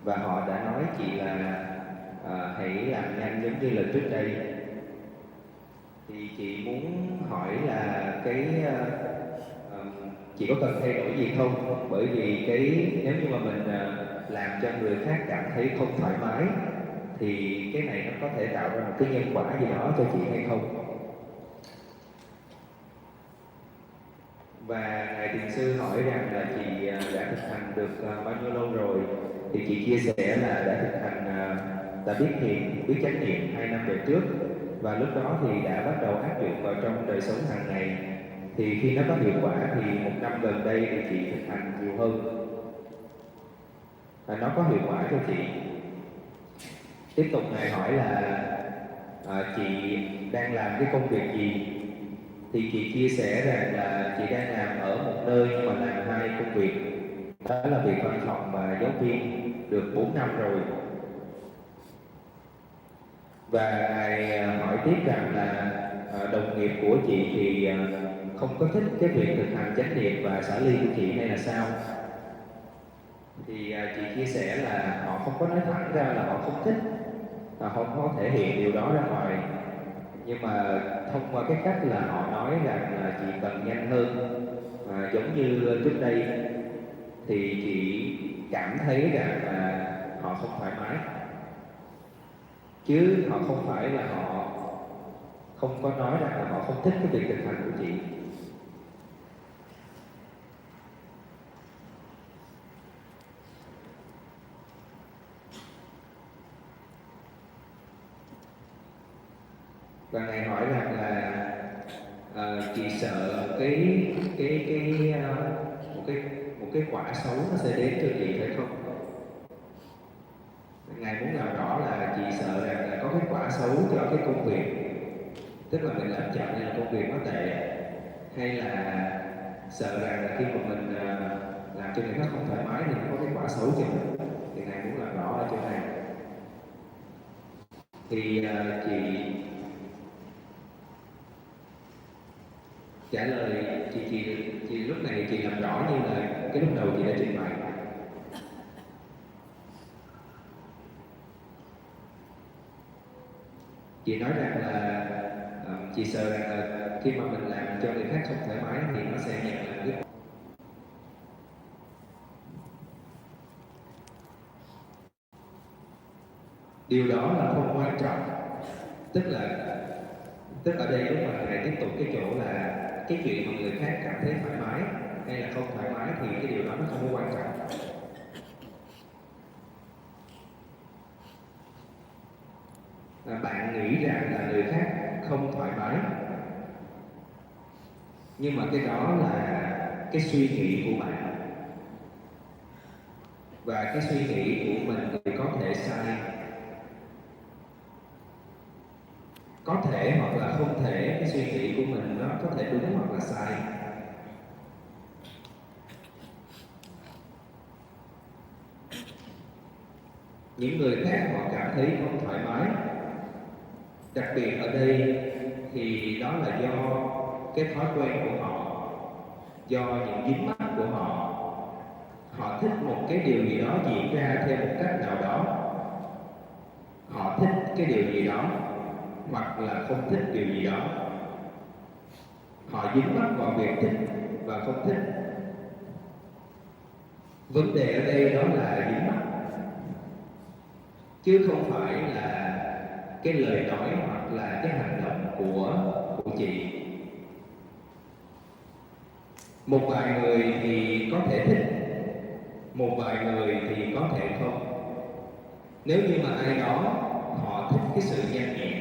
Speaker 1: và họ đã nói chị là hãy làm nhanh giống như là trước đây. Thì chị muốn hỏi là chị có cần thay đổi gì không? Bởi vì nếu như mà mình làm cho người khác cảm thấy không thoải mái thì cái này nó có thể tạo ra một cái nhân quả gì đó cho chị hay không? Và ngài thiền sư hỏi rằng là chị đã thực hành được bao nhiêu lâu rồi? Thì chị chia sẻ là đã thực hành, đã biết thiền, biết chánh niệm 2 năm về trước, và lúc đó thì đã bắt đầu áp dụng vào trong đời sống hàng ngày. Thì khi nó có hiệu quả thì 1 năm gần đây thì chị thực hành nhiều hơn và nó có hiệu quả cho chị. Tiếp tục ngài hỏi là chị đang làm cái công việc gì? Thì chị chia sẻ rằng là chị đang làm ở một nơi nhưng mà làm 2 công việc. Đó là việc văn phòng và giáo viên được 4 năm rồi. Và ngài hỏi tiếp rằng là đồng nghiệp của chị thì không có thích cái việc thực hành chánh niệm và xả ly của chị hay là sao? Thì chị chia sẻ là họ không có nói thẳng ra là họ không thích, họ không có thể hiện điều đó ra ngoài, nhưng mà thông qua cái cách là họ nói rằng là chị cần nhanh hơn, giống như trước đây, thì chị cảm thấy rằng là họ không thoải mái, chứ họ không phải là họ không có nói rằng là họ không thích cái việc thực hành của chị. Và ngài hỏi rằng là chị sợ một cái quả xấu nó sẽ đến cho chị phải không? Ngài muốn làm rõ là chị sợ rằng là có cái quả xấu cho cái công việc, tức là mình làm chậm nên là công việc nó tệ, hay là sợ rằng là khi mà mình làm cho người khác không thoải mái thì nó có cái quả xấu cho mình. Thì ngài muốn làm rõ ở chỗ này. Thì chị trả lời chị lúc này chị làm rõ như là cái lúc đầu chị đã trình bày. Chị nói rằng là chị sợ rằng là khi mà mình làm cho người khác không thoải mái thì nó sẽ nhận lại cái điều đó là không quan trọng. Tức ở đây lúc mà thầy tiếp tục cái chỗ là cái chuyện mà người khác cảm thấy thoải mái hay là không thoải mái thì cái điều đó nó không có quan trọng. Bạn nghĩ rằng là người khác không thoải mái, nhưng mà cái đó là cái suy nghĩ của bạn, và cái suy nghĩ của mình thì có thể sai, có thể hoặc là không thể. Cái suy nghĩ của mình nó có thể đúng hoặc là sai. Những người khác họ cảm thấy không thoải mái, đặc biệt ở đây thì đó là do cái thói quen của họ, do những dính mắc của họ. Họ thích một cái điều gì đó diễn ra theo một cách nào đó, họ thích cái điều gì đó hoặc là không thích điều gì đó. Họ dính mắc vào việc thích và không thích. Vấn đề ở đây đó là dính mắc, chứ không phải là cái lời nói hoặc là cái hành động của chị. Một vài người thì có thể thích, một vài người thì có thể không. Nếu như mà ai đó họ thích cái sự nhanh nhẹn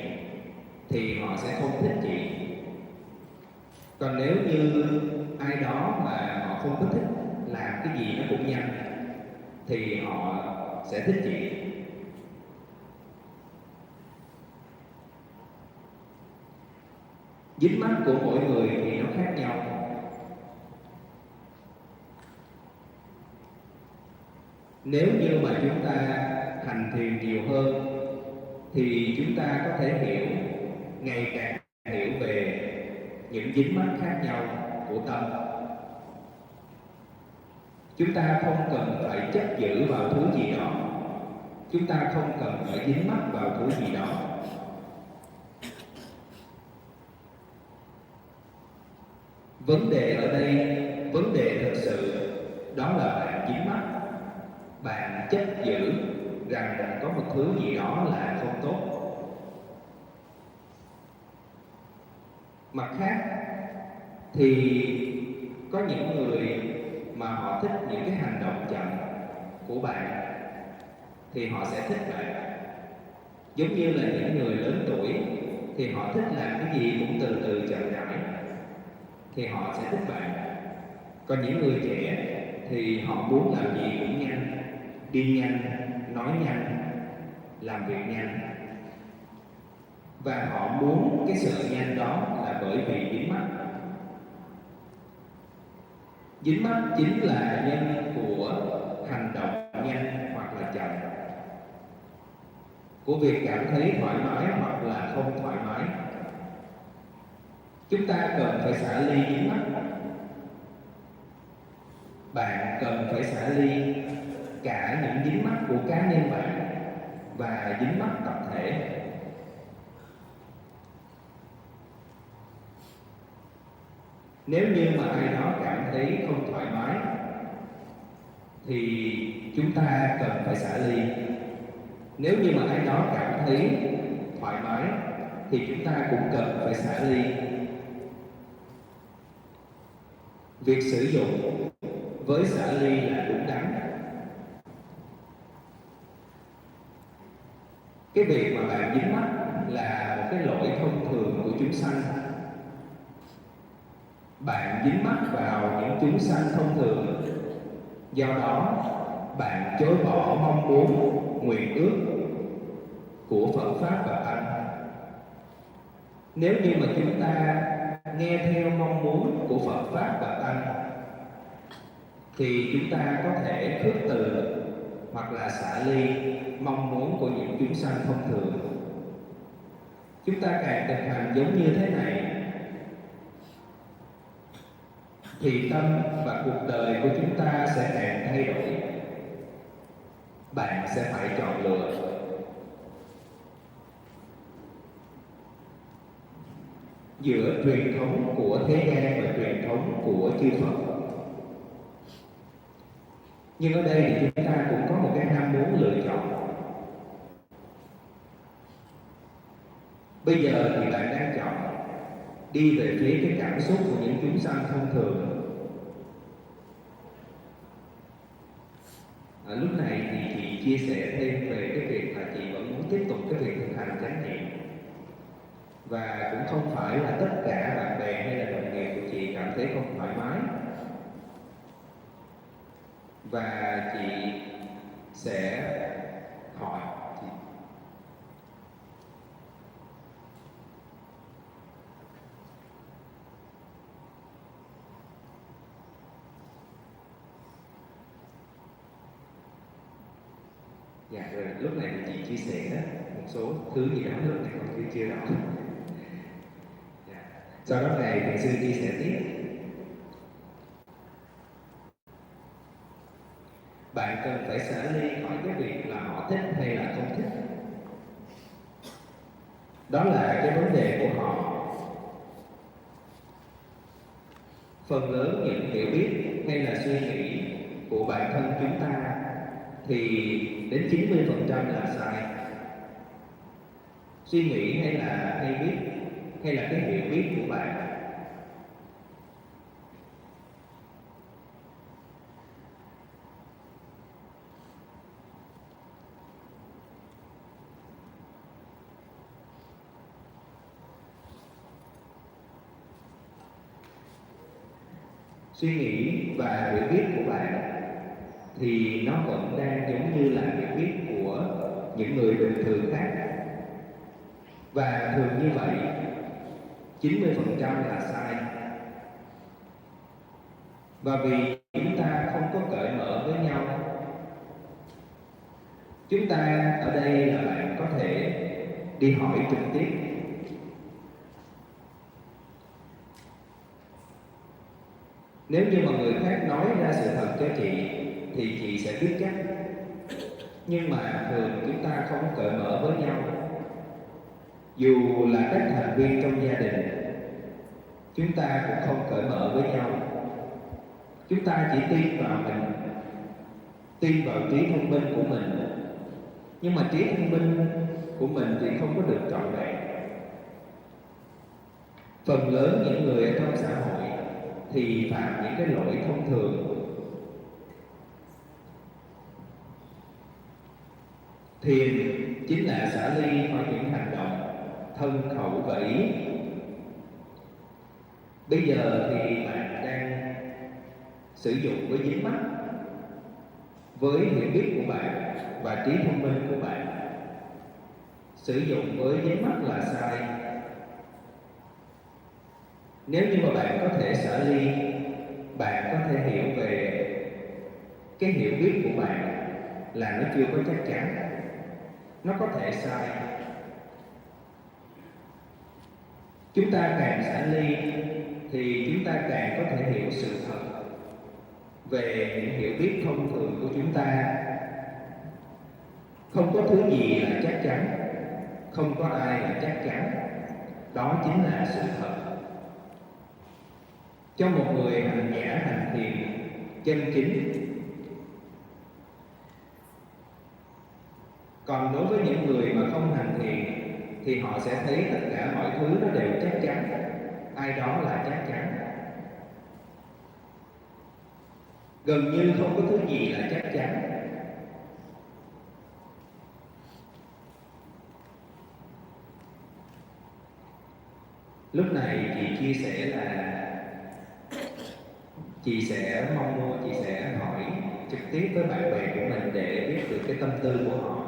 Speaker 1: thì họ sẽ không thích chị. Còn nếu như ai đó mà họ không có thích làm cái gì nó cũng nhanh thì họ sẽ thích chị. Dính mắc của mỗi người thì nó khác nhau. Nếu như mà chúng ta hành thiền nhiều hơn thì chúng ta có thể hiểu, ngày càng hiểu về những dính mắc khác nhau của tâm. Chúng ta không cần phải chấp giữ vào thứ gì đó, chúng ta không cần phải dính mắc vào thứ gì đó. Vấn đề ở đây, vấn đề thực sự đó là bạn dính mắc, bạn chấp giữ rằng có một thứ gì đó là không tốt. Mặt khác thì có những người mà họ thích những cái hành động chậm của bạn thì họ sẽ thích bạn. Giống như là những người lớn tuổi thì họ thích làm cái gì cũng từ từ chậm rãi thì họ sẽ thích bạn. Còn những người trẻ thì họ muốn làm gì cũng nhanh, đi nhanh, nói nhanh, làm việc nhanh. Và họ muốn cái sự nhanh đó là bởi vì dính mắc. Dính mắc chính là nhân của hành động nhanh hoặc là chậm, của việc cảm thấy thoải mái hoặc là không thoải mái. Chúng ta cần phải xả ly dính mắc. Bạn cần phải xả ly cả những dính mắc của cá nhân bạn và dính mắc tập thể. Nếu như mà ai đó cảm thấy không thoải mái thì chúng ta cần phải xả ly. Nếu như mà ai đó cảm thấy thoải mái thì chúng ta cũng cần phải xả ly. Việc sử dụng với xả ly là đúng đắn. Cái việc mà bạn dính mắc là một cái lỗi thông thường của chúng sanh. Bạn dính mắc vào những chúng sanh thông thường, do đó bạn chối bỏ mong muốn, nguyện ước của Phật Pháp và Tăng. Nếu như mà chúng ta nghe theo mong muốn của Phật Pháp và Tăng thì chúng ta có thể khước từ hoặc là xả ly mong muốn của những chúng sanh thông thường. Chúng ta càng thực hành giống như thế này thì tâm và cuộc đời của chúng ta sẽ càng thay đổi. Bạn sẽ phải chọn lựa giữa truyền thống của thế gian và truyền thống của chư Phật. Nhưng ở đây thì chúng ta cũng có một cái ham muốn lựa chọn. Bây giờ thì bạn đang chọn đi về phía cái cảm xúc của những chúng sanh thông thường. Lúc này thì chị chia sẻ thêm về cái việc là chị vẫn muốn tiếp tục cái việc thực hành chánh niệm. Và cũng không phải là tất cả bạn bè hay là đồng nghiệp của chị cảm thấy không thoải mái. Và chị sẽ hỏi chị. Dạ rồi, lúc này thì chị chia sẻ đó, một số thứ gì đó lúc này con chưa rõ. Dạ. Sau đó này thiền sư chia sẻ tiếp. Bạn cần phải xả ly khỏi cái việc là họ thích hay là không thích. Đó là cái vấn đề của họ. Phần lớn những hiểu biết hay là suy nghĩ của bản thân chúng ta thì đến 90% là sai. Suy nghĩ hay là hay biết hay là cái hiểu biết của bạn suy nghĩ và hiểu biết của bạn thì nó vẫn đang giống như là hiểu biết của những người bình thường khác. Và thường như vậy 90% là sai. Và vì chúng ta không có cởi mở với nhau, chúng ta ở đây là bạn có thể đi hỏi trực tiếp. Nếu như mà người khác nói ra sự thật cho chị thì chị sẽ biết chắc. Nhưng mà thường chúng ta không cởi mở với nhau. Dù là các thành viên trong gia đình, chúng ta cũng không cởi mở với nhau. Chúng ta chỉ tin vào mình, tin vào trí thông minh của mình. Nhưng mà trí thông minh của mình thì không có được trọn vẹn. Phần lớn những người ở trong xã hội thì phạm những cái lỗi thông thường. Thiền chính là xả ly khỏi những hành động thân khẩu và ý. Bây giờ thì bạn đang sử dụng với dính mắt, với hiểu biết của bạn và trí thông minh của bạn. Sử dụng với dính mắt là sai. Nếu như mà bạn có thể xả ly, bạn có thể hiểu về cái hiểu biết của bạn là nó chưa có chắc chắn, nó có thể sai. Chúng ta càng xả ly thì chúng ta càng có thể hiểu sự thật về những hiểu biết thông thường của chúng ta. Không có thứ gì là chắc chắn, không có ai là chắc chắn. Đó chính là sự thật. Cho một người hành giả hành thiền chân chính. Còn đối với những người mà không hành thiền thì họ sẽ thấy tất cả mọi thứ nó đều chắc chắn. Ai đó là chắc chắn. Gần như không có thứ gì là chắc chắn. Lúc này chị chia sẻ là chị sẽ mong muốn, chị sẽ hỏi trực tiếp với bạn bè của mình để biết được cái tâm tư của họ.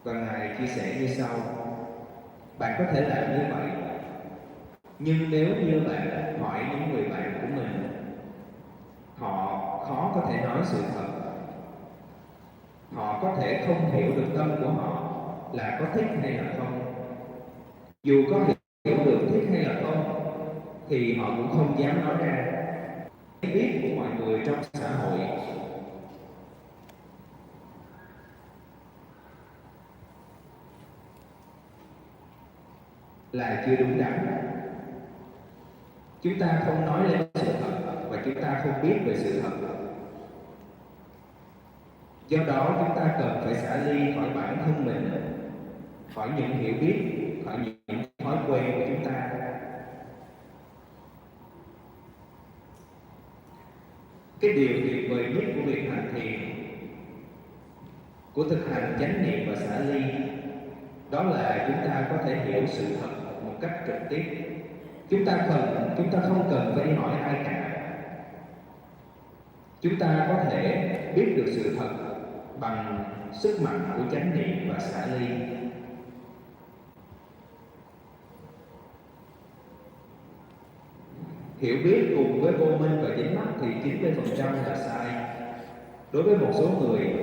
Speaker 1: Và Ngài chia sẻ như sau: bạn có thể làm như vậy, nhưng nếu như bạn hỏi những người bạn của mình, họ khó có thể nói sự thật. Họ có thể không hiểu được tâm của họ là có thích hay là không. Dù có hiểu được thích hay là không thì họ cũng không dám nói ra. Cái biết của mọi người trong xã hội là chưa đúng đắn. Chúng ta không nói lên sự thật và chúng ta không biết về sự thật. Do đó chúng ta cần phải xả ly khỏi bản thân mình, khỏi những hiểu biết, khỏi những thói quen của chúng ta. Cái điều tuyệt vời nhất của việc hành thiền, của thực hành chánh niệm và xả ly, đó là chúng ta có thể hiểu sự thật một cách trực tiếp. Chúng ta không cần phải đi hỏi ai cả. Chúng ta có thể biết được sự thật bằng sức mạnh của chánh niệm và xả ly. Hiểu biết cùng với vô minh và dính mắc thì 90% là sai. Đối với một số người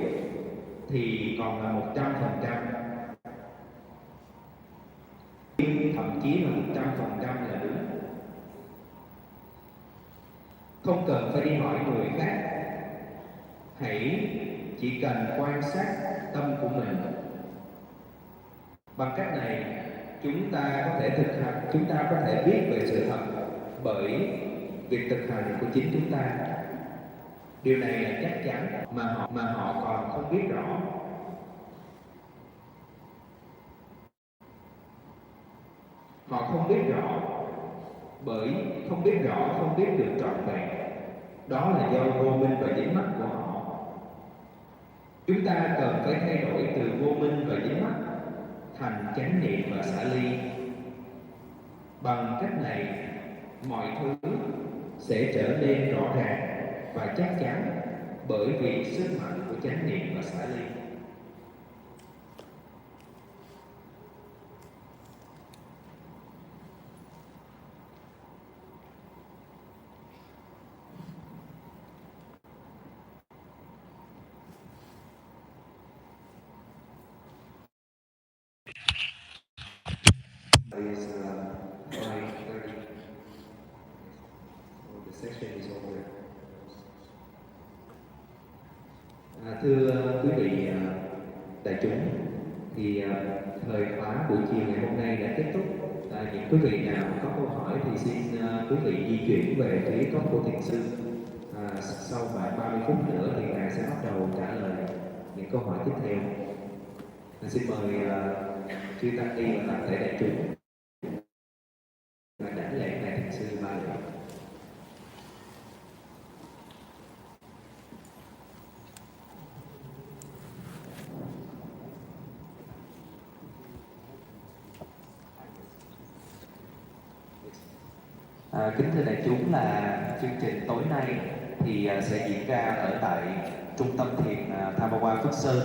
Speaker 1: thì còn là 100%. Thậm chí là 100% là đúng. Không cần phải đi hỏi người khác. Hãy chỉ cần quan sát tâm của mình. Bằng cách này, chúng ta có thể thực hành, chúng ta có thể biết về sự thật bởi việc thực hành của chính chúng ta. Điều này là chắc chắn mà họ còn không biết rõ. Họ không biết rõ bởi không biết được trọn vẹn. Đó là do vô minh và dính mắc của họ. Chúng ta cần phải thay đổi từ vô minh và dính mắc thành chánh niệm và xả ly. Bằng cách này, mọi thứ sẽ trở nên rõ ràng và chắc chắn bởi vì sức mạnh của chánh niệm và xả ly. Is 5:30. So the session is over. Thưa quý vị đại chúng, thì thời khóa buổi chiều ngày hôm nay đã kết thúc. Những quý vị nào có câu hỏi thì xin quý vị di chuyển về phía cốc của thiền sư. Sau khoảng 30 phút nữa thì ngài sẽ bắt đầu trả lời những câu hỏi tiếp theo. Xin mời chư tăng ni và toàn thể đại chúng đảnh lễ ngài thiền sư ba lễ. Kính thưa đại chúng, là chương trình tối nay thì sẽ diễn ra ở tại trung tâm thiền Tha Ma Hoa Phước Sơn.